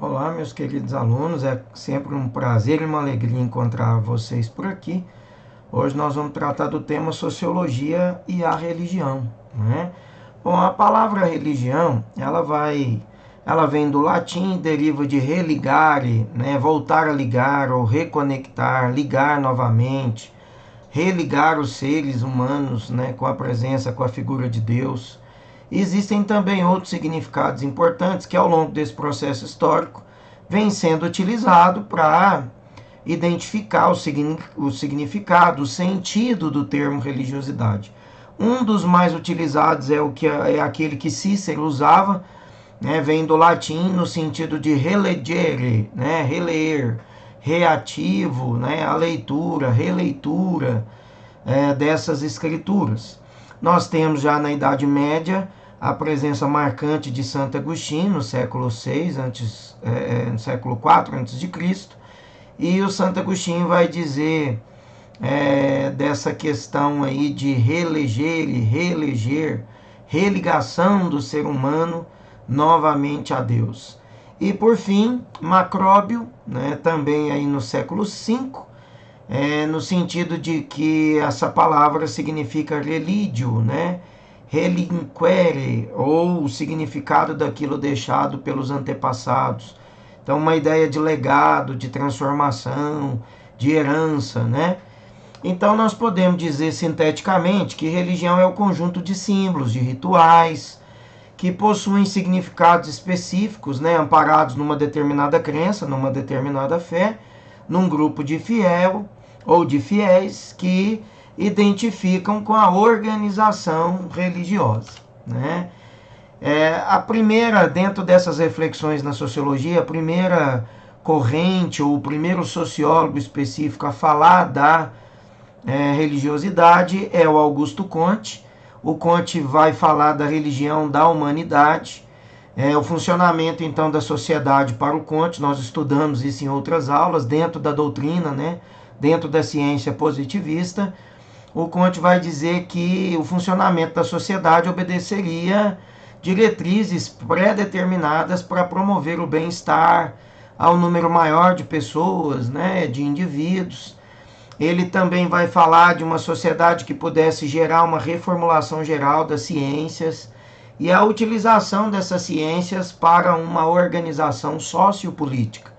Olá, meus queridos alunos, é sempre um prazer e uma alegria encontrar vocês por aqui. Hoje nós vamos tratar do tema sociologia e a religião, né? Bom, a palavra religião, ela vem do latim, deriva de religare, né? Voltar a ligar ou reconectar, ligar novamente, religar os seres humanos, né? Com a presença, com a figura de Deus. Existem também outros significados importantes que ao longo desse processo histórico vem sendo utilizado para identificar o significado, o sentido do termo religiosidade. Um dos mais utilizados é aquele que Cícero usava, né, vem do latim no sentido de relegere, né, reler, reativo, né, a leitura, releitura dessas escrituras. Nós temos já na Idade Média a presença marcante de Santo Agostinho, no século VI, no século IV a.C., e o Santo Agostinho vai dizer dessa questão aí de reeleger e reeleger, religação do ser humano novamente a Deus. E por fim, Macróbio, né, também aí no século V, no sentido de que essa palavra significa religio, né? Relinquere, ou o significado daquilo deixado pelos antepassados. Então, uma ideia de legado, de transformação, de herança, né? Então, nós podemos dizer sinteticamente que religião é o conjunto de símbolos, de rituais, que possuem significados específicos, né? Amparados numa determinada crença, numa determinada fé, num grupo de fiel ou de fiéis que identificam com a organização religiosa, né? A primeira, dentro dessas reflexões na sociologia, a primeira corrente ou o primeiro sociólogo específico a falar da religiosidade é o Augusto Comte. O Comte vai falar da religião da humanidade, o funcionamento então da sociedade para o Comte. Nós estudamos isso em outras aulas, dentro da doutrina, né? Dentro da ciência positivista. O Comte vai dizer que o funcionamento da sociedade obedeceria diretrizes pré-determinadas para promover o bem-estar ao número maior de pessoas, né, de indivíduos. Ele também vai falar de uma sociedade que pudesse gerar uma reformulação geral das ciências e a utilização dessas ciências para uma organização sociopolítica.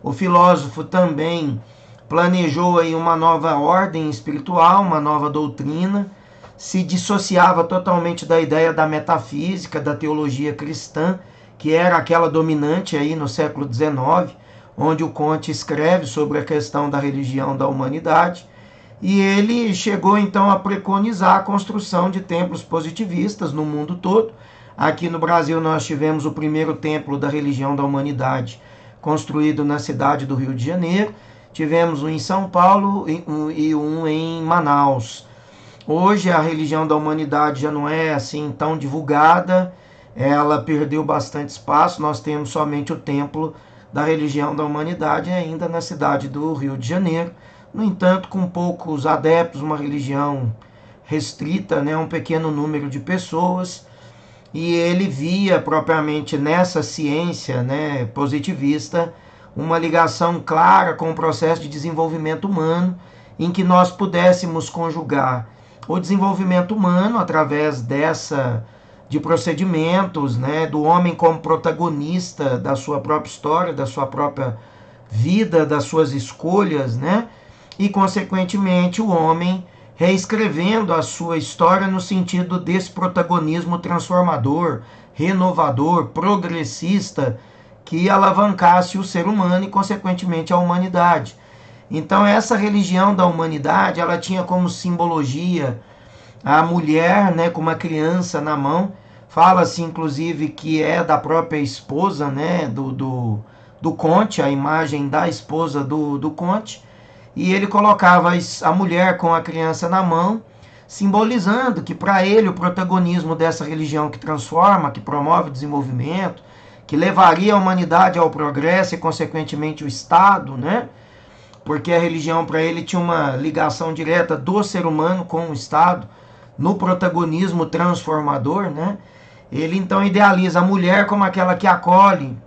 O filósofo também planejou aí uma nova ordem espiritual, uma nova doutrina, se dissociava totalmente da ideia da metafísica, da teologia cristã, que era aquela dominante aí no século XIX, onde o Comte escreve sobre a questão da religião da humanidade, e ele chegou então a preconizar a construção de templos positivistas no mundo todo. Aqui no Brasil nós tivemos o primeiro templo da religião da humanidade, construído na cidade do Rio de Janeiro. Tivemos um em São Paulo e um em Manaus. Hoje a religião da humanidade já não é assim tão divulgada, ela perdeu bastante espaço. Nós temos somente o templo da religião da humanidade ainda na cidade do Rio de Janeiro. No entanto, com poucos adeptos, uma religião restrita, né, um pequeno número de pessoas. E ele via propriamente nessa ciência, né, positivista uma ligação clara com o processo de desenvolvimento humano, em que nós pudéssemos conjugar o desenvolvimento humano através de procedimentos, né, do homem como protagonista da sua própria história, da sua própria vida, das suas escolhas, né, e consequentemente o homem reescrevendo a sua história no sentido desse protagonismo transformador, renovador, progressista, que alavancasse o ser humano e consequentemente a humanidade. Então essa religião da humanidade, ela tinha como simbologia a mulher, né, com uma criança na mão. Fala-se inclusive que é da própria esposa, né, do Comte, a imagem da esposa do Comte, e ele colocava a mulher com a criança na mão, simbolizando que para ele o protagonismo dessa religião que transforma, que promove o desenvolvimento, que levaria a humanidade ao progresso e consequentemente o Estado, né? Porque a religião para ele tinha uma ligação direta do ser humano com o Estado, no protagonismo transformador, né? Ele então idealiza a mulher como aquela que acolhe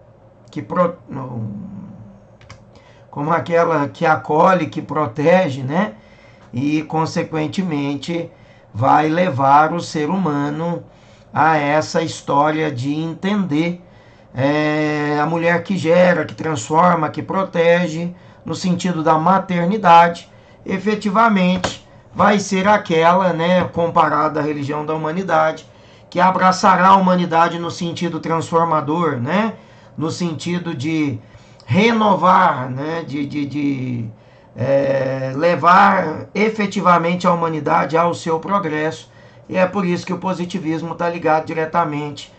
como aquela que acolhe, que protege, né? E, consequentemente, vai levar o ser humano a essa história de entender a mulher que gera, que transforma, que protege, no sentido da maternidade, efetivamente vai ser aquela, né, comparada à religião da humanidade, que abraçará a humanidade no sentido transformador, né, no sentido de renovar, né, de levar efetivamente a humanidade ao seu progresso. E é por isso que o positivismo está ligado diretamente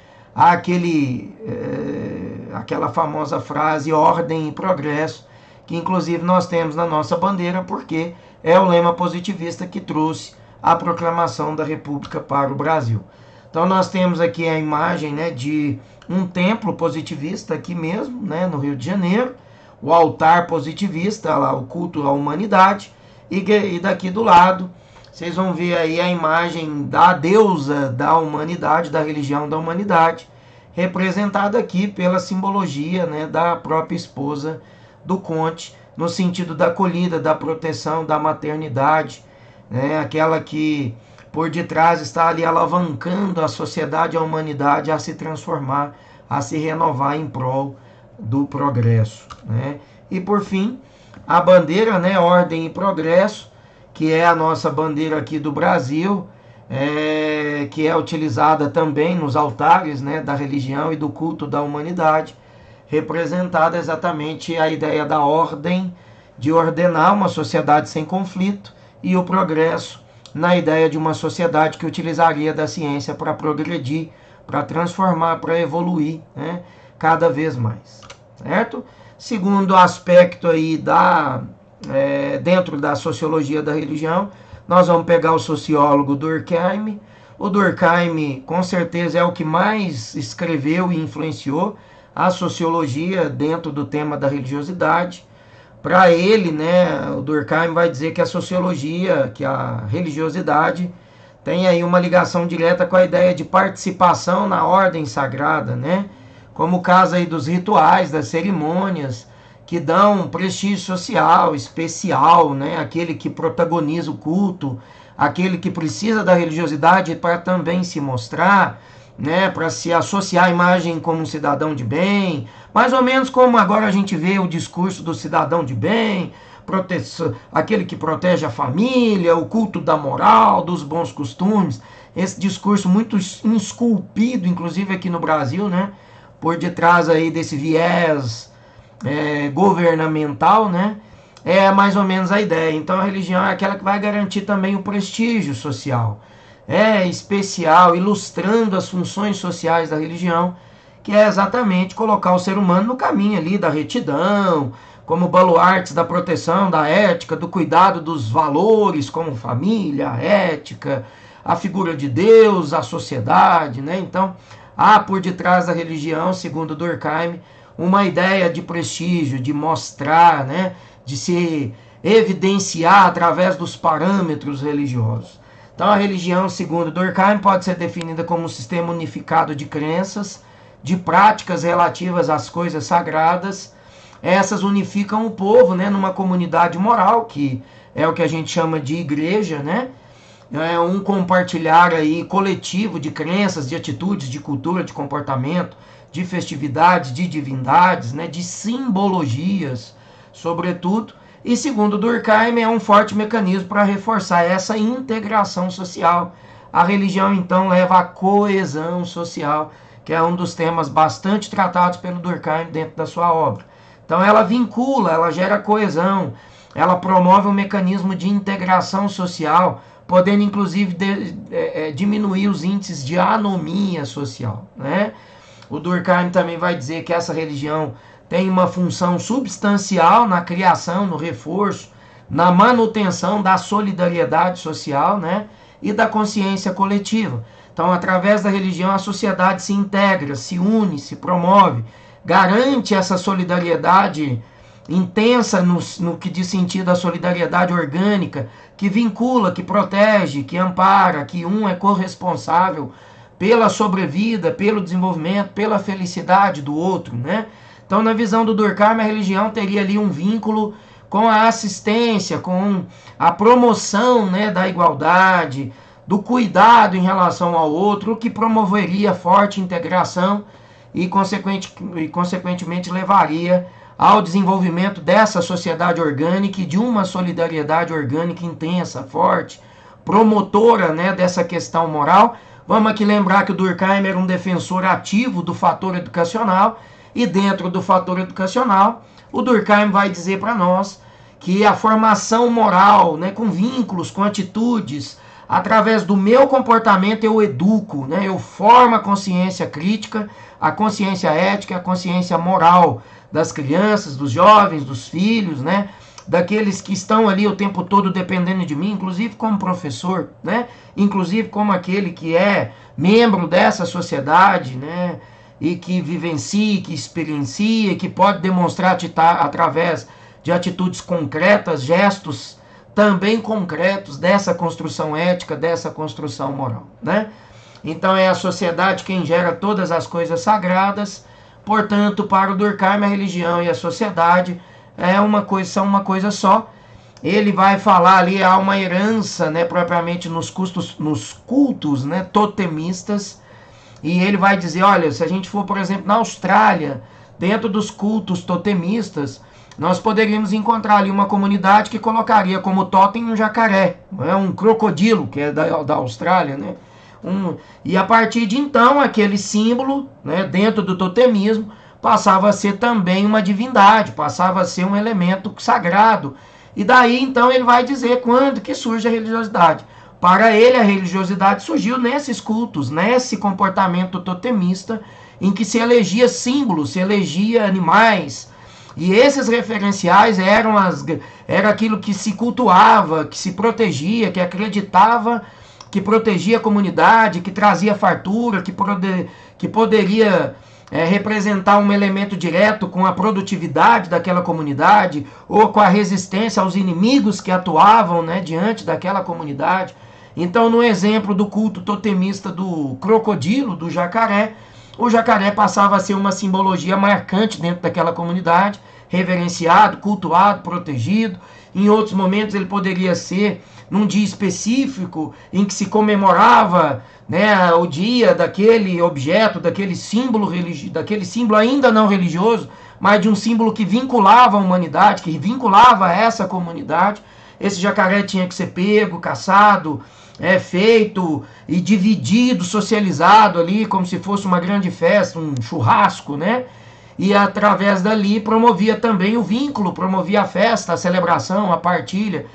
àquela famosa frase ordem e progresso, que inclusive nós temos na nossa bandeira, porque é o lema positivista que trouxe a proclamação da República para o Brasil. Então nós temos aqui a imagem, né, de um templo positivista aqui mesmo, né, no Rio de Janeiro, o altar positivista, lá, o culto à humanidade, e daqui do lado vocês vão ver aí a imagem da deusa da humanidade, da religião da humanidade, representada aqui pela simbologia, né, da própria esposa do Conte, no sentido da acolhida, da proteção, da maternidade, né, aquela que por detrás está ali alavancando a sociedade, a humanidade a se transformar, a se renovar em prol do progresso, né? E por fim, a bandeira, né, ordem e progresso, que é a nossa bandeira aqui do Brasil, que é utilizada também nos altares, né, da religião e do culto da humanidade, representada exatamente a ideia da ordem, de ordenar uma sociedade sem conflito, e o progresso na ideia de uma sociedade que utilizaria da ciência para progredir, para transformar, para evoluir, né, cada vez mais, certo? Segundo aspecto aí dentro da sociologia da religião, nós vamos pegar o sociólogo Durkheim. O Durkheim, com certeza, é o que mais escreveu e influenciou a sociologia dentro do tema da religiosidade. Para ele, né, o Durkheim vai dizer que a sociologia, que a religiosidade, tem aí uma ligação direta com a ideia de participação na ordem sagrada, né? Como o caso aí dos rituais, das cerimônias, que dão um prestígio social especial, né? Aquele que protagoniza o culto, aquele que precisa da religiosidade para também se mostrar, né? Para se associar à imagem como um cidadão de bem, mais ou menos como agora a gente vê o discurso do cidadão de bem, aquele que protege a família, o culto da moral, dos bons costumes, esse discurso muito esculpido, inclusive aqui no Brasil, né? Por detrás aí desse viés governamental, né? É mais ou menos a ideia. Então a religião é aquela que vai garantir também o prestígio social. É especial, ilustrando as funções sociais da religião, que é exatamente colocar o ser humano no caminho ali da retidão, como baluartes da proteção, da ética, do cuidado dos valores, como família, a ética, a figura de Deus, a sociedade, né? Então, há por detrás da religião, segundo Durkheim, uma ideia de prestígio, de mostrar, né, de se evidenciar através dos parâmetros religiosos. Então a religião, segundo Durkheim, pode ser definida como um sistema unificado de crenças, de práticas relativas às coisas sagradas. Essas unificam o povo, né, numa comunidade moral, que é o que a gente chama de igreja, né? É um compartilhar aí coletivo de crenças, de atitudes, de cultura, de comportamento, de festividades, de divindades, né, de simbologias, sobretudo. E segundo Durkheim, é um forte mecanismo para reforçar essa integração social. A religião, então, leva à coesão social, que é um dos temas bastante tratados pelo Durkheim dentro da sua obra. Então ela vincula, ela gera coesão, ela promove um mecanismo de integração social, podendo inclusive diminuir os índices de anomia social, né? O Durkheim também vai dizer que essa religião tem uma função substancial na criação, no reforço, na manutenção da solidariedade social, né? E da consciência coletiva. Então, através da religião, a sociedade se integra, se une, se promove, garante essa solidariedade intensa no que diz sentido à solidariedade orgânica, que vincula, que protege, que ampara, que um é corresponsável pela sobrevida, pelo desenvolvimento, pela felicidade do outro, né? Então, na visão do Durkheim, a religião teria ali um vínculo com a assistência, com a promoção, né, da igualdade, do cuidado em relação ao outro, o que promoveria forte integração e, consequentemente, levaria ao desenvolvimento dessa sociedade orgânica e de uma solidariedade orgânica intensa, forte, promotora, né, dessa questão moral. Vamos aqui lembrar que o Durkheim era um defensor ativo do fator educacional, e dentro do fator educacional, o Durkheim vai dizer para nós que a formação moral, né, com vínculos, com atitudes, através do meu comportamento eu educo, né, eu formo a consciência crítica, a consciência ética, a consciência moral das crianças, dos jovens, dos filhos, né, daqueles que estão ali o tempo todo dependendo de mim, inclusive como professor, né, inclusive como aquele que é membro dessa sociedade, né, e que vivencia, que experiencia, que pode demonstrar através de atitudes concretas, gestos também concretos dessa construção ética, dessa construção moral, né? Então é a sociedade quem gera todas as coisas sagradas. Portanto, para o Durkheim, a religião e a sociedade são uma coisa só. Ele vai falar ali, há uma herança, né, propriamente nos cultos, né, totemistas. E ele vai dizer, olha, se a gente for, por exemplo, na Austrália, dentro dos cultos totemistas, nós poderíamos encontrar ali uma comunidade que colocaria como totem um jacaré, um crocodilo, que é da Austrália, né? E a partir de então, aquele símbolo, né, dentro do totemismo, passava a ser também uma divindade, passava a ser um elemento sagrado. E daí, então, ele vai dizer quando que surge a religiosidade. Para ele, a religiosidade surgiu nesses cultos, nesse comportamento totemista, em que se elegia símbolos, se elegia animais. E esses referenciais era aquilo que se cultuava, que se protegia, que acreditava, que protegia a comunidade, que trazia fartura, que poderia representar um elemento direto com a produtividade daquela comunidade, ou com a resistência aos inimigos que atuavam, né, diante daquela comunidade. Então, no exemplo do culto totemista do crocodilo, do jacaré, o jacaré passava a ser uma simbologia marcante dentro daquela comunidade, reverenciado, cultuado, protegido. Em outros momentos ele poderia ser num dia específico em que se comemorava, né, o dia daquele objeto, daquele símbolo ainda não religioso, mas de um símbolo que vinculava a humanidade, que vinculava essa comunidade. Esse jacaré tinha que ser pego, caçado, feito e dividido, socializado ali, como se fosse uma grande festa, um churrasco, né? E através dali promovia também o vínculo, promovia a festa, a celebração, a partilha.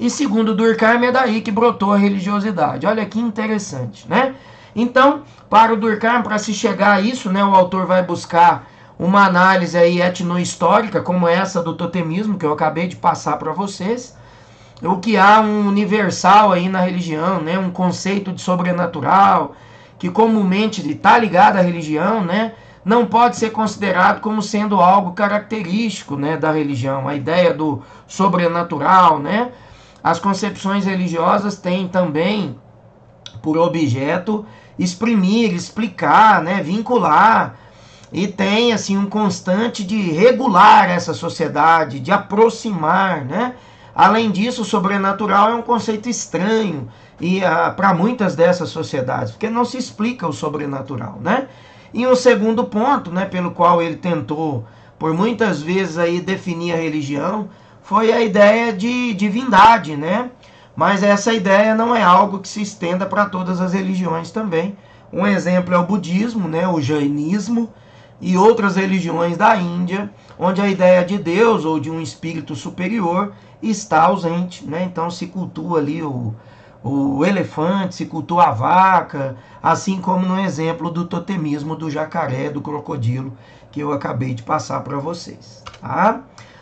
E segundo Durkheim, é daí que brotou a religiosidade. Olha que interessante, né? Então, para o Durkheim, para se chegar a isso, né, o autor vai buscar uma análise aí etnohistórica, como essa do totemismo, que eu acabei de passar para vocês. O que há um universal aí na religião, né, um conceito de sobrenatural, que comumente está ligado à religião, né, não pode ser considerado como sendo algo característico, né, da religião. A ideia do sobrenatural, né, as concepções religiosas têm também por objeto exprimir, explicar, né, vincular, e tem assim um constante de regular essa sociedade, de aproximar, né? Além disso, o sobrenatural é um conceito estranho e para muitas dessas sociedades, porque não se explica o sobrenatural, né? E um segundo ponto, né, pelo qual ele tentou por muitas vezes aí definir a religião, foi a ideia de divindade, né? Mas essa ideia não é algo que se estenda para todas as religiões também. Um exemplo é o budismo, né, o jainismo e outras religiões da Índia, onde a ideia de Deus ou de um espírito superior está ausente, né? Então se cultua ali o elefante, se cultua a vaca, assim como no exemplo do totemismo do jacaré, do crocodilo, que eu acabei de passar para vocês, tá?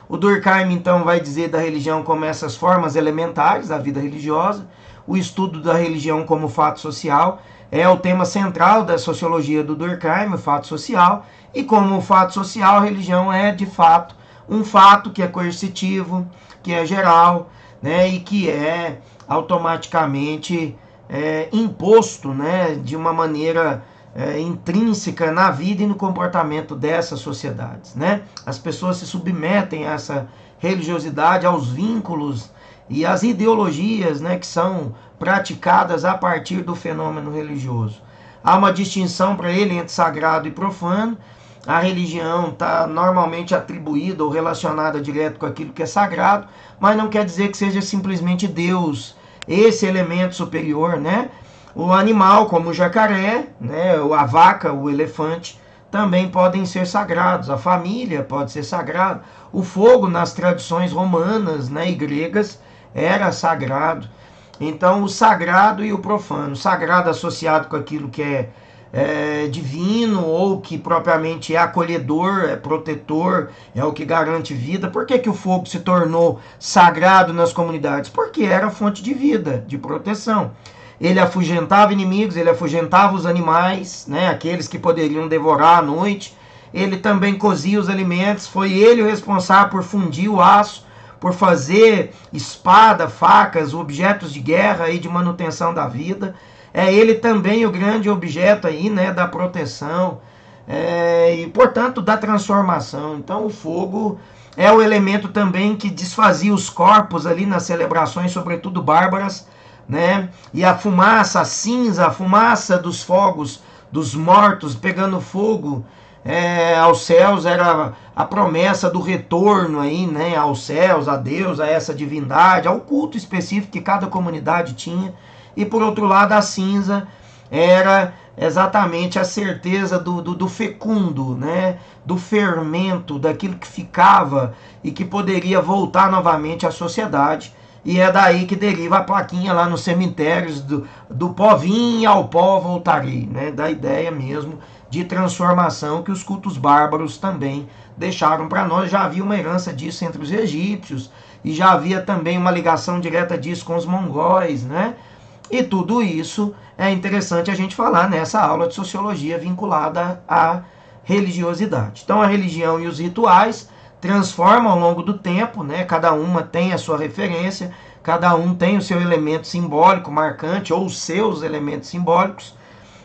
O Durkheim, então, vai dizer da religião como essas formas elementares da vida religiosa. O estudo da religião como fato social é o tema central da sociologia do Durkheim, o fato social. E como fato social, a religião é, de fato, um fato que é coercitivo, que é geral, né, e que é automaticamente imposto, né, de uma maneira intrínseca na vida e no comportamento dessas sociedades, né? As pessoas se submetem a essa religiosidade, aos vínculos e às ideologias, né, que são praticadas a partir do fenômeno religioso. Há uma distinção para ele entre sagrado e profano. A religião está normalmente atribuída ou relacionada direto com aquilo que é sagrado, mas não quer dizer que seja simplesmente Deus, esse elemento superior, né? O animal, como o jacaré, né, a vaca, o elefante, também podem ser sagrados. A família pode ser sagrada. O fogo, nas tradições romanas, né, e gregas, era sagrado. Então, o sagrado e o profano. O sagrado associado com aquilo que é divino, ou que propriamente é acolhedor, é protetor, é o que garante vida. Por que o fogo se tornou sagrado nas comunidades? Porque era fonte de vida, de proteção. Ele afugentava inimigos, ele afugentava os animais, né, aqueles que poderiam devorar à noite. Ele também cozia os alimentos, foi ele o responsável por fundir o aço, por fazer espada, facas, objetos de guerra e de manutenção da vida. É ele também o grande objeto aí, né, da proteção e, portanto, da transformação. Então, o fogo é o elemento também que desfazia os corpos ali nas celebrações, sobretudo bárbaras, né? E a fumaça, a cinza, a fumaça dos fogos, dos mortos pegando fogo aos céus, era a promessa do retorno aí, né, aos céus, a Deus, a essa divindade, ao culto específico que cada comunidade tinha. E por outro lado, a cinza era exatamente a certeza do fecundo, né, do fermento, daquilo que ficava e que poderia voltar novamente à sociedade. E é daí que deriva a plaquinha lá nos cemitérios do pó vim ao pó voltarei, né, da ideia mesmo de transformação que os cultos bárbaros também deixaram para nós. Já havia uma herança disso entre os egípcios e já havia também uma ligação direta disso com os mongóis, né? E tudo isso é interessante a gente falar nessa aula de sociologia vinculada à religiosidade. Então, a religião e os rituais transformam ao longo do tempo, né? Cada uma tem a sua referência, cada um tem o seu elemento simbólico marcante ou os seus elementos simbólicos.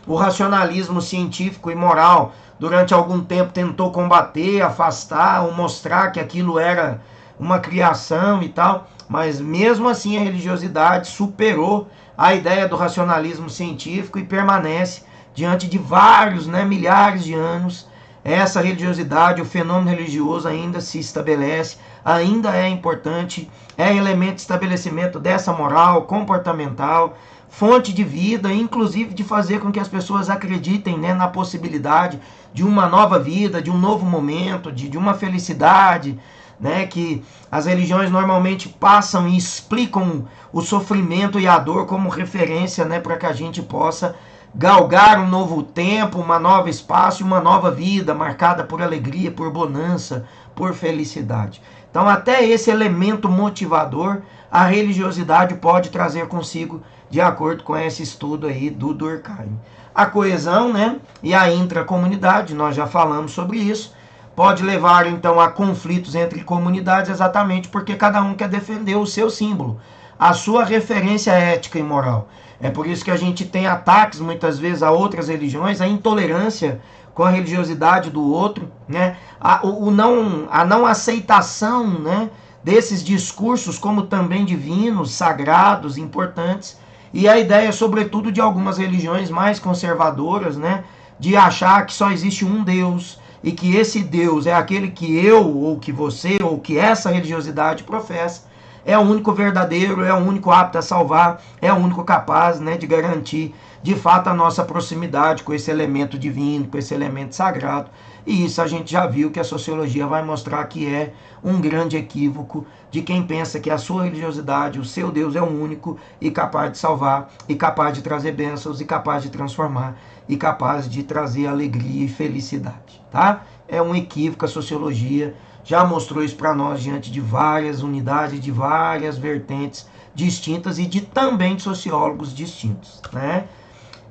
O racionalismo científico e moral durante algum tempo tentou combater, afastar ou mostrar que aquilo era uma criação e tal, mas mesmo assim a religiosidade superou a ideia do racionalismo científico e permanece diante de vários, né, milhares de anos. Essa religiosidade, o fenômeno religioso ainda se estabelece, ainda é importante, é elemento de estabelecimento dessa moral comportamental, fonte de vida, inclusive de fazer com que as pessoas acreditem, né, na possibilidade de uma nova vida, de um novo momento, de uma felicidade, né, que as religiões normalmente passam e explicam o sofrimento e a dor como referência, né, para que a gente possa galgar um novo tempo, uma nova espaço, uma nova vida marcada por alegria, por bonança, por felicidade. Então, até esse elemento motivador, a religiosidade pode trazer consigo, de acordo com esse estudo aí do Durkheim. A coesão, né, e a intracomunidade, nós já falamos sobre isso, pode levar então a conflitos entre comunidades, exatamente porque cada um quer defender o seu símbolo, a sua referência ética e moral. É por isso que a gente tem ataques muitas vezes a outras religiões, a intolerância com a religiosidade do outro, né? a não aceitação, né, desses discursos como também divinos, sagrados, importantes, e a ideia, sobretudo, de algumas religiões mais conservadoras, né, de achar que só existe um Deus e que esse Deus é aquele que eu, ou que você, ou que essa religiosidade professa, é o único verdadeiro, é o único apto a salvar, é o único capaz, né, de garantir, de fato, a nossa proximidade com esse elemento divino, com esse elemento sagrado. E isso a gente já viu que a sociologia vai mostrar que é um grande equívoco de quem pensa que a sua religiosidade, o seu Deus é o único e capaz de salvar, e capaz de trazer bênçãos, e capaz de transformar, e capaz de trazer alegria e felicidade, tá? É um equívoco, a sociologia já mostrou isso para nós diante de várias unidades, de várias vertentes distintas e também de sociólogos distintos, né?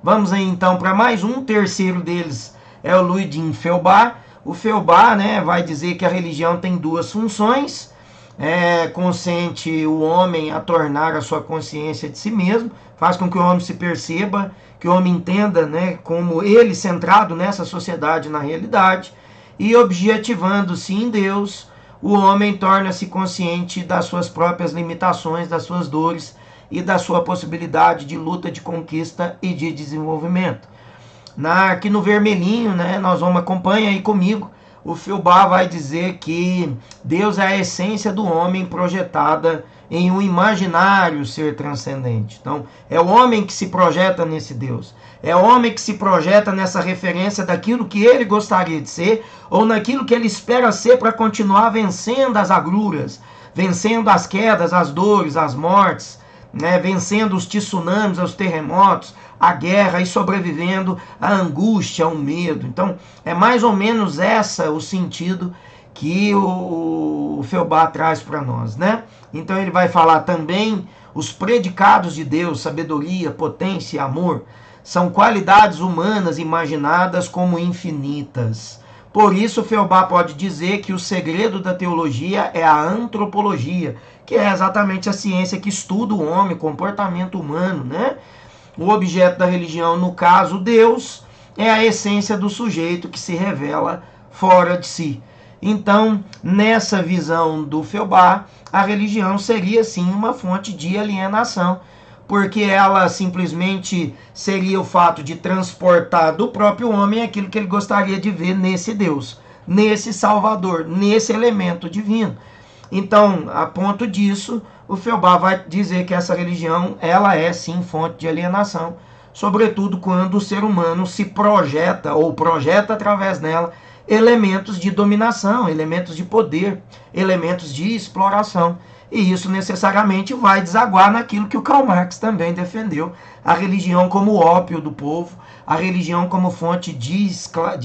Vamos aí então para mais um. Terceiro deles é o Ludwig Feuerbach. O Feuerbach, né, vai dizer que a religião tem duas funções. consente o homem a tornar a sua consciência de si mesmo, faz com que o homem se perceba, que o homem entenda, né, como ele centrado nessa sociedade, na realidade, e objetivando-se em Deus, o homem torna-se consciente das suas próprias limitações, das suas dores e da sua possibilidade de luta, de conquista e de desenvolvimento. Aqui no vermelhinho, né, nós vamos acompanhar aí comigo, o Feuerbach vai dizer que Deus é a essência do homem projetada em um imaginário ser transcendente. Então, é o homem que se projeta nesse Deus. É o homem que se projeta nessa referência daquilo que ele gostaria de ser ou naquilo que ele espera ser para continuar vencendo as agruras, vencendo as quedas, as dores, as mortes, né, vencendo os tsunamis, os terremotos, a guerra e sobrevivendo à angústia, ao medo. Então, é mais ou menos o sentido que o Feuerbach traz para nós, né? Então, ele vai falar também os predicados de Deus, sabedoria, potência e amor, são qualidades humanas imaginadas como infinitas. Por isso, Feuerbach pode dizer que o segredo da teologia é a antropologia, que é exatamente a ciência que estuda o homem, o comportamento humano, né? O objeto da religião, no caso Deus, é a essência do sujeito que se revela fora de si. Então, nessa visão do Feuerbach, a religião seria sim uma fonte de alienação, porque ela simplesmente seria o fato de transportar do próprio homem aquilo que ele gostaria de ver nesse Deus, nesse Salvador, nesse elemento divino. Então, a ponto disso, o Feuerbach vai dizer que essa religião, ela é sim fonte de alienação, sobretudo quando o ser humano se projeta ou projeta através dela elementos de dominação, elementos de poder, elementos de exploração. E isso necessariamente vai desaguar naquilo que o Karl Marx também defendeu, a religião como ópio do povo, a religião como fonte de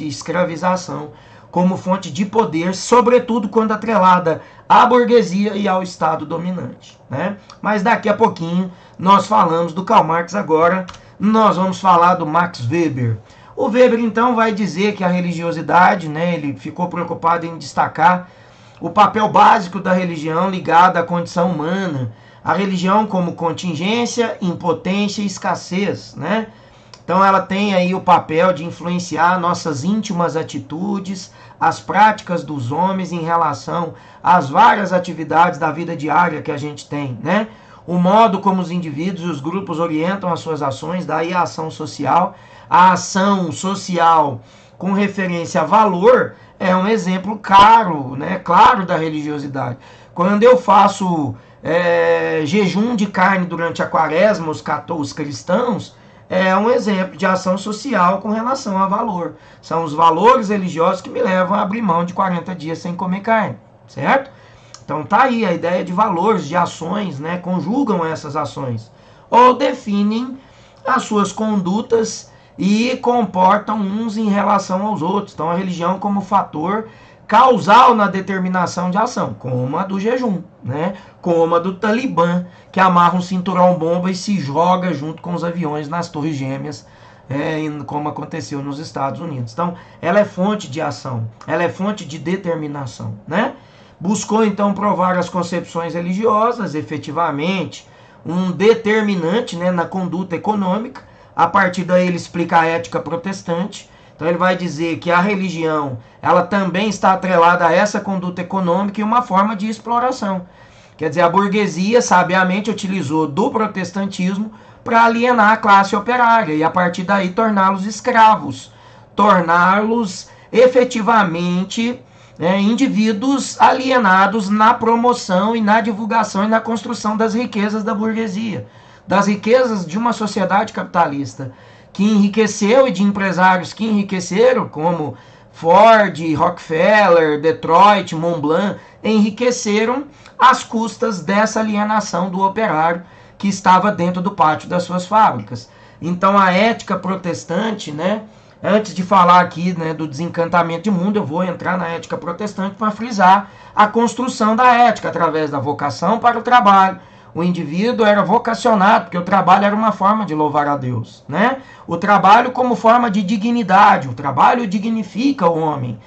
escravização, como fonte de poder, sobretudo quando atrelada à burguesia e ao Estado dominante, né? Mas daqui a pouquinho nós falamos do Karl Marx, agora nós vamos falar do Max Weber. O Weber então vai dizer que a religiosidade, né, ele ficou preocupado em destacar o papel básico da religião ligado à condição humana, a religião como contingência, impotência e escassez, né? Então ela tem aí o papel de influenciar nossas íntimas atitudes, as práticas dos homens em relação às várias atividades da vida diária que a gente tem, né? O modo como os indivíduos e os grupos orientam as suas ações, daí a ação social. A ação social com referência a valor é um exemplo claro, né? Claro da religiosidade. Quando eu faço jejum de carne durante a quaresma, os cristãos, é um exemplo de ação social com relação a valor. São os valores religiosos que me levam a abrir mão de 40 dias sem comer carne, certo? Então tá aí a ideia de valores, de ações, né? Conjugam essas ações. Ou definem as suas condutas e comportam uns em relação aos outros. Então a religião como fator causal na determinação de ação, como a do jejum, né? Como a do Talibã, que amarra um cinturão bomba e se joga junto com os aviões nas Torres Gêmeas, como aconteceu nos Estados Unidos. Então, ela é fonte de ação, ela é fonte de determinação, né? Buscou, então, provar as concepções religiosas, efetivamente, um determinante, né, na conduta econômica. A partir daí, ele explica a ética protestante. Então ele vai dizer que a religião, ela também está atrelada a essa conduta econômica e uma forma de exploração. Quer dizer, a burguesia sabiamente utilizou do protestantismo para alienar a classe operária e a partir daí torná-los escravos, torná-los efetivamente indivíduos alienados na promoção e na divulgação e na construção das riquezas da burguesia, das riquezas de uma sociedade capitalista, que enriqueceu, e de empresários que enriqueceram, como Ford, Rockefeller, Detroit, Montblanc, enriqueceram às custas dessa alienação do operário que estava dentro do pátio das suas fábricas. Então a ética protestante, né, antes de falar aqui, né, do desencantamento de mundo, eu vou entrar na ética protestante para frisar a construção da ética através da vocação para o trabalho. O indivíduo era vocacionado, porque o trabalho era uma forma de louvar a Deus, né? O trabalho como forma de dignidade, o trabalho dignifica o homem.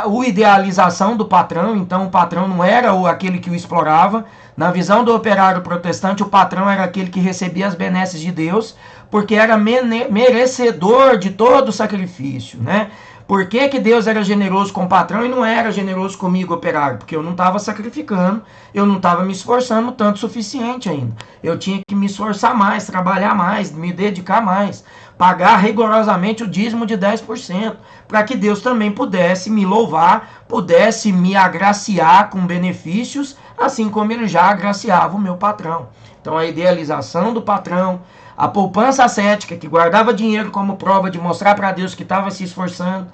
o idealização do patrão. Então o patrão não era aquele que o explorava. Na visão do operário protestante, o patrão era aquele que recebia as benesses de Deus, porque era merecedor de todo o sacrifício, né? Por que Deus era generoso com o patrão e não era generoso comigo, operário? Porque eu não estava sacrificando, eu não estava me esforçando tanto o suficiente ainda. Eu tinha que me esforçar mais, trabalhar mais, me dedicar mais, pagar rigorosamente o dízimo de 10%, para que Deus também pudesse me louvar, pudesse me agraciar com benefícios, assim como ele já agraciava o meu patrão. Então a idealização do patrão, a poupança ascética, que guardava dinheiro como prova de mostrar para Deus que estava se esforçando,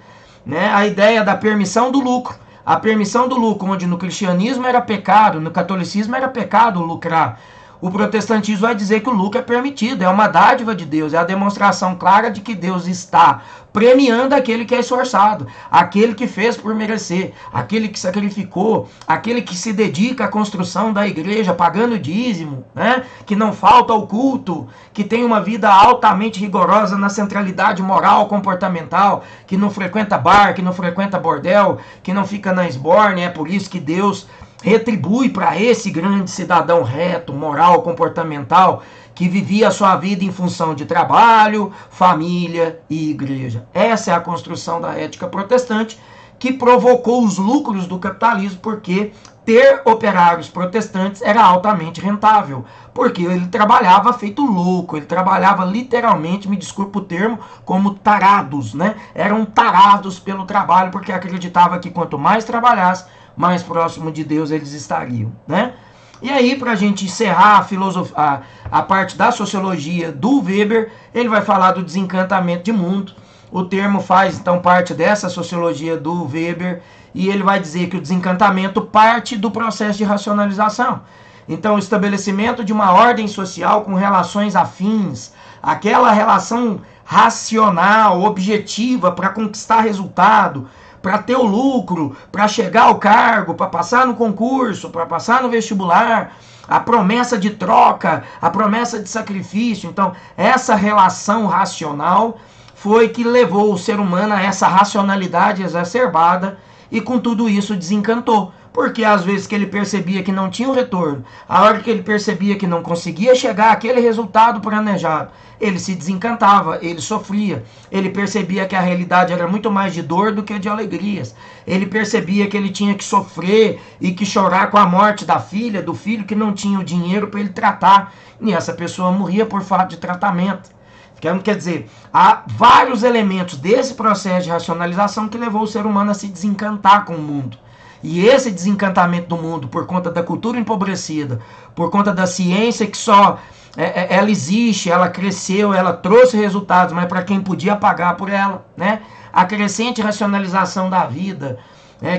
né? A ideia da permissão do lucro. A permissão do lucro, onde no cristianismo era pecado, no catolicismo era pecado lucrar. O protestantismo vai dizer que o lucro é permitido, é uma dádiva de Deus, é a demonstração clara de que Deus está premiando aquele que é esforçado, aquele que fez por merecer, aquele que sacrificou, aquele que se dedica à construção da igreja, pagando dízimo, né? Que não falta ao culto, que tem uma vida altamente rigorosa na centralidade moral, comportamental, que não frequenta bar, que não frequenta bordel, que não fica na esborne. É por isso que Deus retribui para esse grande cidadão reto, moral, comportamental, que vivia a sua vida em função de trabalho, família e igreja. Essa é a construção da ética protestante que provocou os lucros do capitalismo, porque ter operários protestantes era altamente rentável, porque ele trabalhava feito louco, ele trabalhava literalmente, me desculpe o termo, como tarados, né? Eram tarados pelo trabalho, porque acreditava que quanto mais trabalhasse, mais próximo de Deus eles estariam, né? E aí, para a gente encerrar a parte da sociologia do Weber, ele vai falar do desencantamento de mundo. O termo faz, então, parte dessa sociologia do Weber, e ele vai dizer que o desencantamento parte do processo de racionalização. Então, o estabelecimento de uma ordem social com relações afins, aquela relação racional, objetiva, para conquistar resultado, para ter o lucro, para chegar ao cargo, para passar no concurso, para passar no vestibular, a promessa de troca, a promessa de sacrifício. Então, essa relação racional foi que levou o ser humano a essa racionalidade exacerbada e com tudo isso desencantou. Porque às vezes que ele percebia que não tinha o retorno, a hora que ele percebia que não conseguia chegar àquele resultado planejado, ele se desencantava, ele sofria, ele percebia que a realidade era muito mais de dor do que de alegrias, ele percebia que ele tinha que sofrer e que chorar com a morte da filha, do filho que não tinha o dinheiro para ele tratar, e essa pessoa morria por falta de tratamento. Quer dizer, há vários elementos desse processo de racionalização que levou o ser humano a se desencantar com o mundo. E esse desencantamento do mundo, por conta da cultura empobrecida, por conta da ciência que só ela existe, ela cresceu, ela trouxe resultados, mas para quem podia pagar por ela, né? A crescente racionalização da vida,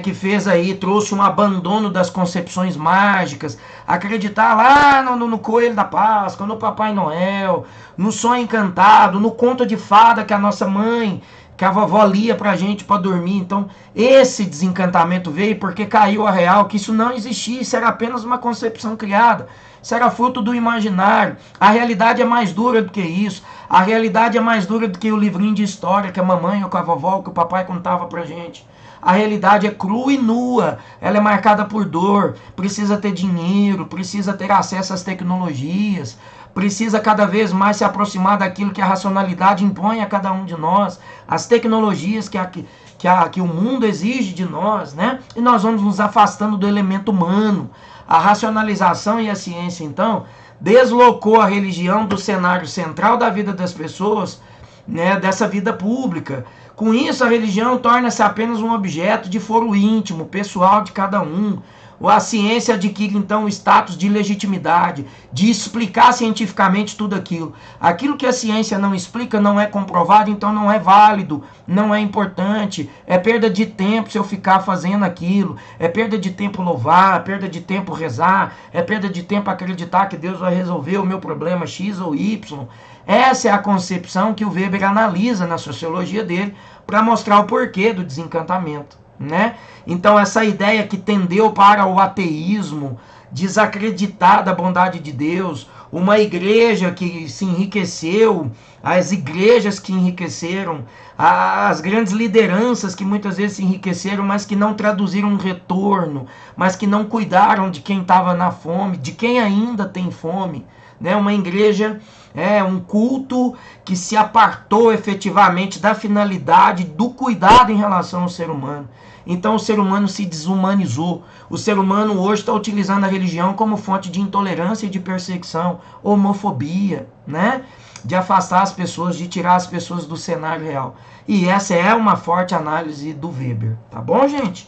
que fez aí, trouxe um abandono das concepções mágicas, acreditar lá no Coelho da Páscoa, no Papai Noel, no sonho encantado, no conto de fada que a nossa mãe, que a vovó lia pra gente para dormir. Então, esse desencantamento veio porque caiu a real, que isso não existia, isso era apenas uma concepção criada, isso era fruto do imaginário. A realidade é mais dura do que isso, a realidade é mais dura do que o livrinho de história que a mamãe ou que a vovó ou que o papai contava pra gente. A realidade é crua e nua, ela é marcada por dor, precisa ter dinheiro, precisa ter acesso às tecnologias, precisa cada vez mais se aproximar daquilo que a racionalidade impõe a cada um de nós, as tecnologias que o mundo exige de nós, né? E nós vamos nos afastando do elemento humano. A racionalização e a ciência, então, deslocou a religião do cenário central da vida das pessoas, né, dessa vida pública. Com isso, a religião torna-se apenas um objeto de foro íntimo, pessoal de cada um. A ciência adquire, então, o status de legitimidade, de explicar cientificamente tudo aquilo. Aquilo que a ciência não explica não é comprovado, então não é válido, não é importante. É perda de tempo se eu ficar fazendo aquilo. É perda de tempo louvar, é perda de tempo rezar, é perda de tempo acreditar que Deus vai resolver o meu problema X ou Y. Essa é a concepção que o Weber analisa na sociologia dele para mostrar o porquê do desencantamento, né? Então essa ideia que tendeu para o ateísmo, desacreditar da bondade de Deus, uma igreja que se enriqueceu, as igrejas que enriqueceram, as grandes lideranças que muitas vezes se enriqueceram, mas que não traduziram um retorno, mas que não cuidaram de quem estava na fome, de quem ainda tem fome, né? Uma igreja, um culto que se apartou efetivamente da finalidade do cuidado em relação ao ser humano. Então o ser humano se desumanizou. O ser humano hoje está utilizando a religião como fonte de intolerância e de perseguição, homofobia, né? De afastar as pessoas, de tirar as pessoas do cenário real. E essa é uma forte análise do Weber, tá bom, gente?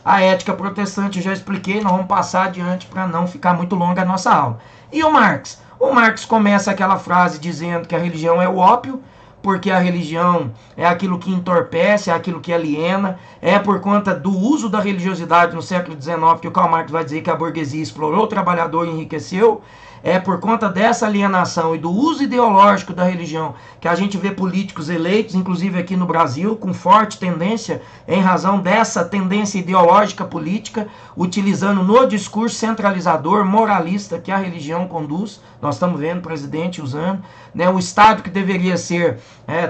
A ética protestante eu já expliquei, nós vamos passar adiante para não ficar muito longa a nossa aula. E o Marx? O Marx começa aquela frase dizendo que a religião é o ópio, porque a religião é aquilo que entorpece, é aquilo que aliena, é por conta do uso da religiosidade no século XIX que o Karl Marx vai dizer que a burguesia explorou o trabalhador e enriqueceu. É por conta dessa alienação e do uso ideológico da religião que a gente vê políticos eleitos, inclusive aqui no Brasil, com forte tendência, em razão dessa tendência ideológica política, utilizando no discurso centralizador, moralista que a religião conduz. Nós estamos vendo o presidente usando, né, o Estado que deveria ser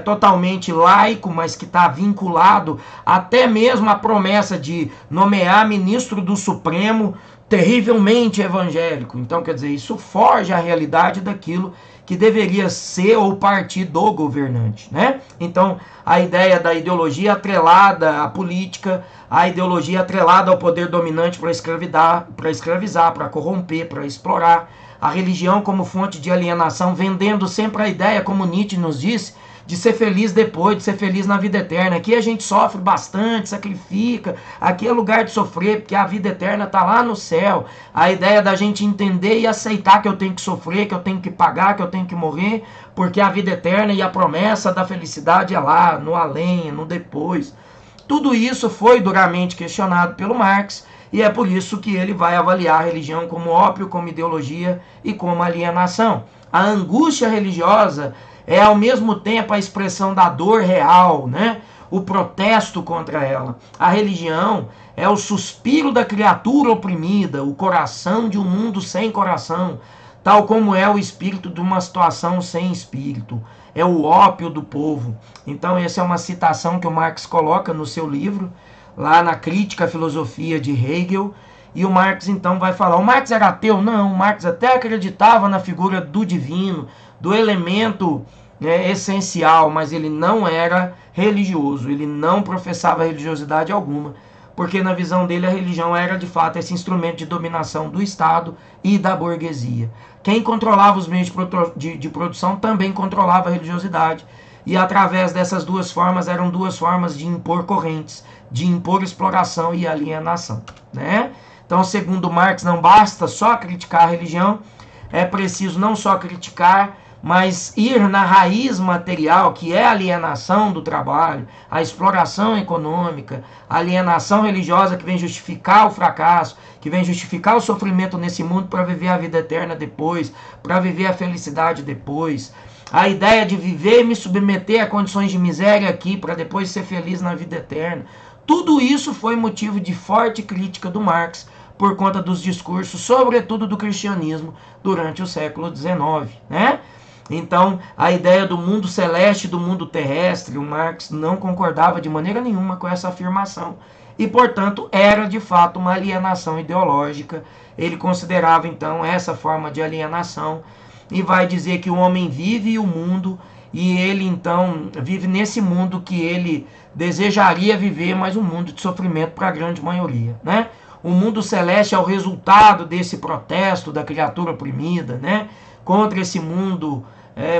totalmente laico, mas que está vinculado até mesmo à promessa de nomear ministro do Supremo terrivelmente evangélico. Então, quer dizer, isso foge à realidade daquilo que deveria ser ou partir do governante, né? Então, a ideia da ideologia atrelada à política, a ideologia atrelada ao poder dominante para escravizar, para corromper, para explorar, a religião como fonte de alienação, vendendo sempre a ideia, como Nietzsche nos disse, de ser feliz depois, de ser feliz na vida eterna. Aqui a gente sofre bastante, sacrifica, aqui é lugar de sofrer, porque a vida eterna está lá no céu. A ideia da gente entender e aceitar que eu tenho que sofrer, que eu tenho que pagar, que eu tenho que morrer, porque a vida eterna e a promessa da felicidade é lá, no além, no depois. Tudo isso foi duramente questionado pelo Marx, e é por isso que ele vai avaliar a religião como ópio, como ideologia e como alienação. A angústia religiosa é ao mesmo tempo a expressão da dor real, né? O protesto contra ela. A religião é o suspiro da criatura oprimida, o coração de um mundo sem coração, tal como é o espírito de uma situação sem espírito. É o ópio do povo. Então essa é uma citação que o Marx coloca no seu livro, lá na Crítica à Filosofia de Hegel, e o Marx então vai falar, o Marx era ateu? Não, o Marx até acreditava na figura do divino, do elemento essencial, mas ele não era religioso, ele não professava religiosidade alguma, porque na visão dele a religião era de fato esse instrumento de dominação do Estado e da burguesia. Quem controlava os meios de produção também controlava a religiosidade, e através dessas duas formas eram duas formas de impor correntes, de impor exploração e alienação, né? Então, segundo Marx, não basta só criticar a religião, é preciso não só criticar, mas ir na raiz material, que é a alienação do trabalho, a exploração econômica, a alienação religiosa que vem justificar o fracasso, que vem justificar o sofrimento nesse mundo para viver a vida eterna depois, para viver a felicidade depois. A ideia de viver e me submeter a condições de miséria aqui para depois ser feliz na vida eterna. Tudo isso foi motivo de forte crítica do Marx por conta dos discursos, sobretudo do cristianismo, durante o século XIX, né? Então, a ideia do mundo celeste e do mundo terrestre, o Marx não concordava de maneira nenhuma com essa afirmação. E, portanto, era de fato uma alienação ideológica. Ele considerava, então, essa forma de alienação e vai dizer que o homem vive o mundo e ele, então, vive nesse mundo que ele desejaria viver, mas um mundo de sofrimento para a grande maioria, né? O mundo celeste é o resultado desse protesto da criatura oprimida, né? Contra esse mundo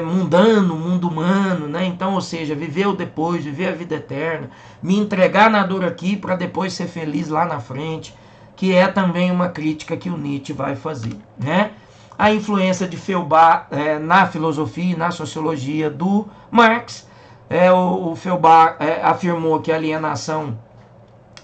mundano, mundo humano, né? Então, ou seja, viver o depois, viver a vida eterna, me entregar na dor aqui para depois ser feliz lá na frente, que é também uma crítica que o Nietzsche vai fazer, né? A influência de Feuerbach na filosofia e na sociologia do Marx, o Feuerbach afirmou que a alienação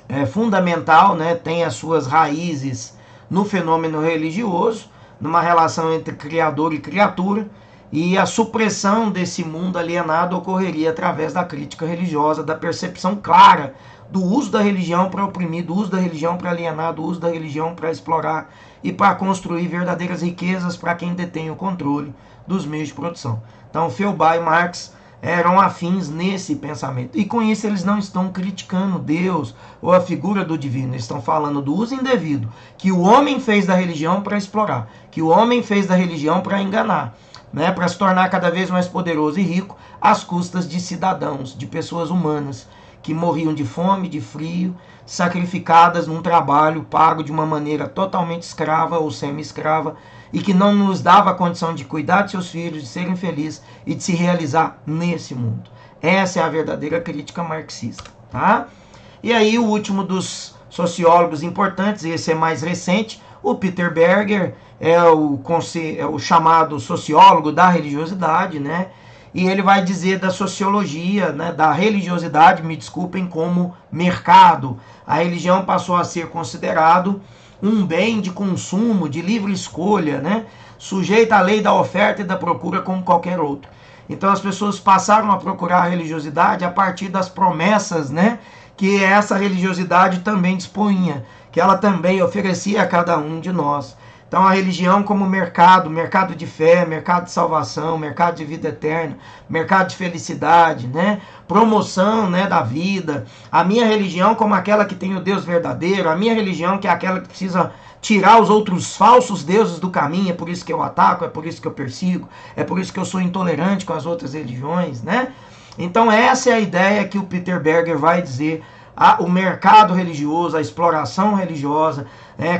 é fundamental, né? Tem as suas raízes no fenômeno religioso, numa relação entre criador e criatura, E a supressão desse mundo alienado ocorreria através da crítica religiosa, da percepção clara do uso da religião para oprimir, do uso da religião para alienar, do uso da religião para explorar e para construir verdadeiras riquezas para quem detém o controle dos meios de produção. Então, Feuerbach e Marx eram afins nesse pensamento. E com isso eles não estão criticando Deus ou a figura do divino. Eles estão falando do uso indevido que o homem fez da religião para explorar, que o homem fez da religião para enganar, né, para se tornar cada vez mais poderoso e rico às custas de cidadãos, de pessoas humanas que morriam de fome, de frio, sacrificadas num trabalho pago de uma maneira totalmente escrava ou semi-escrava, e que não nos dava a condição de cuidar de seus filhos, de serem felizes e de se realizar nesse mundo. Essa é a verdadeira crítica marxista. Tá? E aí o último dos sociólogos importantes, esse é mais recente, o Peter Berger, é o chamado sociólogo da religiosidade, né? E ele vai dizer da sociologia, né, da religiosidade, me desculpem, como mercado. A religião passou a ser considerado um bem de consumo, de livre escolha, né, sujeita à lei da oferta e da procura como qualquer outro. Então as pessoas passaram a procurar a religiosidade a partir das promessas, né, que essa religiosidade também dispunha, que ela também oferecia a cada um de nós. Então a religião como mercado, mercado de fé, mercado de salvação, mercado de vida eterna, mercado de felicidade, né? Promoção, né, da vida. A minha religião como aquela que tem o Deus verdadeiro, a minha religião que é aquela que precisa tirar os outros falsos deuses do caminho, é por isso que eu ataco, é por isso que eu persigo, é por isso que eu sou intolerante com as outras religiões, né? Então essa é a ideia que o Peter Berger vai dizer. O mercado religioso, a exploração religiosa,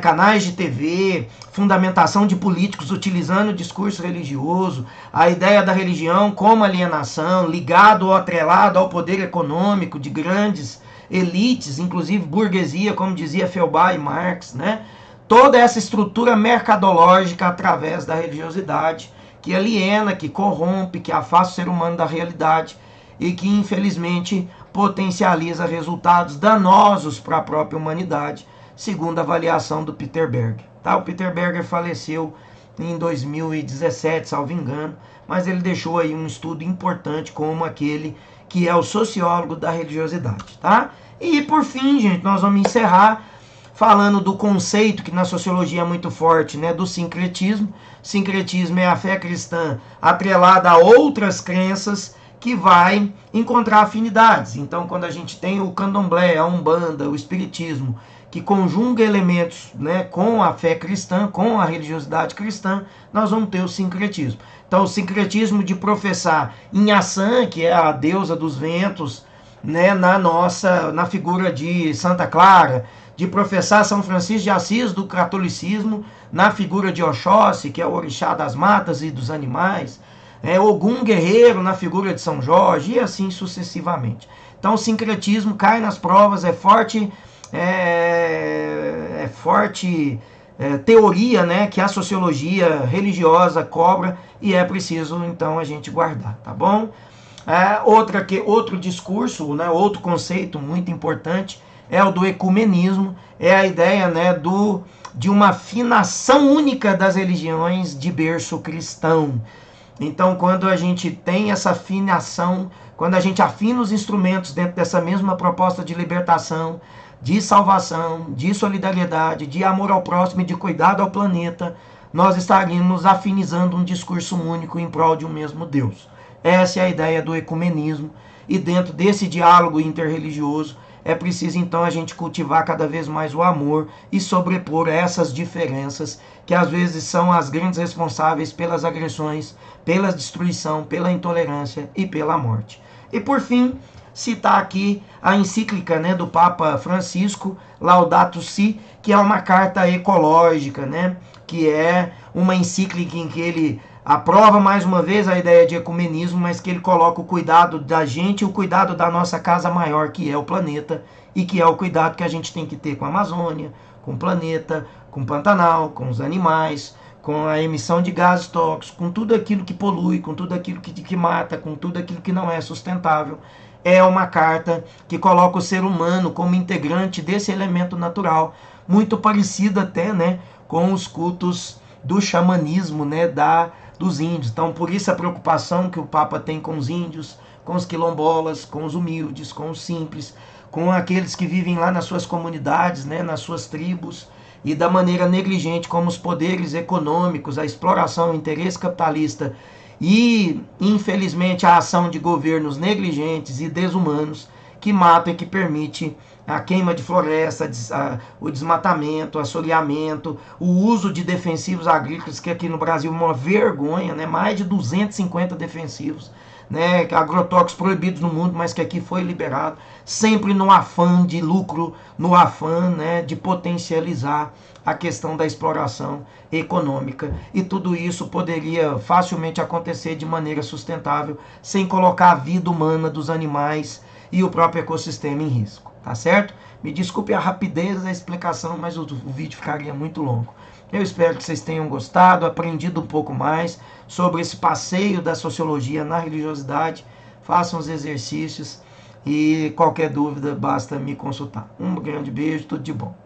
canais de TV, fundamentação de políticos utilizando o discurso religioso, a ideia da religião como alienação, ligado ou atrelado ao poder econômico de grandes elites, inclusive burguesia, como dizia Feuerbach e Marx, né? Toda essa estrutura mercadológica através da religiosidade, que aliena, que corrompe, que afasta o ser humano da realidade e que, infelizmente, potencializa resultados danosos para a própria humanidade, segundo a avaliação do Peter Berger. Tá? O Peter Berger faleceu em 2017, salvo engano, mas ele deixou aí um estudo importante como aquele que é o sociólogo da religiosidade. Tá? E por fim, gente, nós vamos encerrar falando do conceito que na sociologia é muito forte, né, do sincretismo. Sincretismo é a fé cristã atrelada a outras crenças que vai encontrar afinidades. Então, quando a gente tem o candomblé, a umbanda, o espiritismo, que conjuga elementos, né, com a fé cristã, com a religiosidade cristã, nós vamos ter o sincretismo. Então, o sincretismo de professar Inhaçã, que é a deusa dos ventos, né, na figura de Santa Clara, de professar São Francisco de Assis do catolicismo, na figura de Oxóssi, que é o orixá das matas e dos animais, Ogum guerreiro na figura de São Jorge, e assim sucessivamente. Então o sincretismo cai nas provas, é forte teoria, né, que a sociologia religiosa cobra, e é preciso então a gente guardar, tá bom? Outro discurso, né, outro conceito muito importante é o do ecumenismo, é a ideia, né, de uma afinação única das religiões de berço cristão. Então, quando a gente tem essa afinação, quando a gente afina os instrumentos dentro dessa mesma proposta de libertação, de salvação, de solidariedade, de amor ao próximo e de cuidado ao planeta, nós estaríamos afinizando um discurso único em prol de um mesmo Deus. Essa é a ideia do ecumenismo, e dentro desse diálogo interreligioso é preciso então a gente cultivar cada vez mais o amor e sobrepor essas diferenças que às vezes são as grandes responsáveis pelas agressões, pela destruição, pela intolerância e pela morte. E por fim, citar aqui a encíclica, né, do Papa Francisco, Laudato Si, que é uma carta ecológica, né, que é uma encíclica em que ele aprova mais uma vez a ideia de ecumenismo, mas que ele coloca o cuidado da gente e o cuidado da nossa casa maior, que é o planeta, e que é o cuidado que a gente tem que ter com a Amazônia, com o planeta, com o Pantanal, com os animais, com a emissão de gases tóxicos, com tudo aquilo que polui, com tudo aquilo que mata, com tudo aquilo que não é sustentável. É uma carta que coloca o ser humano como integrante desse elemento natural, muito parecido até, né, com os cultos do xamanismo, né, da dos índios. Então, por isso a preocupação que o Papa tem com os índios, com os quilombolas, com os humildes, com os simples, com aqueles que vivem lá nas suas comunidades, né, nas suas tribos, e da maneira negligente como os poderes econômicos, a exploração, o interesse capitalista e, infelizmente, a ação de governos negligentes e desumanos que matam e que permite a queima de floresta, o desmatamento, o assoreamento, o uso de defensivos agrícolas, que aqui no Brasil é uma vergonha, né? Mais de 250 defensivos, né? Agrotóxicos proibidos no mundo, mas que aqui foi liberado, sempre no afã de lucro, no afã, né, de potencializar a questão da exploração econômica. E tudo isso poderia facilmente acontecer de maneira sustentável, sem colocar a vida humana dos animais e o próprio ecossistema em risco, tá certo? Me desculpe a rapidez da explicação, mas o vídeo ficaria muito longo. Eu espero que vocês tenham gostado, aprendido um pouco mais sobre esse passeio da sociologia na religiosidade. Façam os exercícios e qualquer dúvida basta me consultar. Um grande beijo, tudo de bom.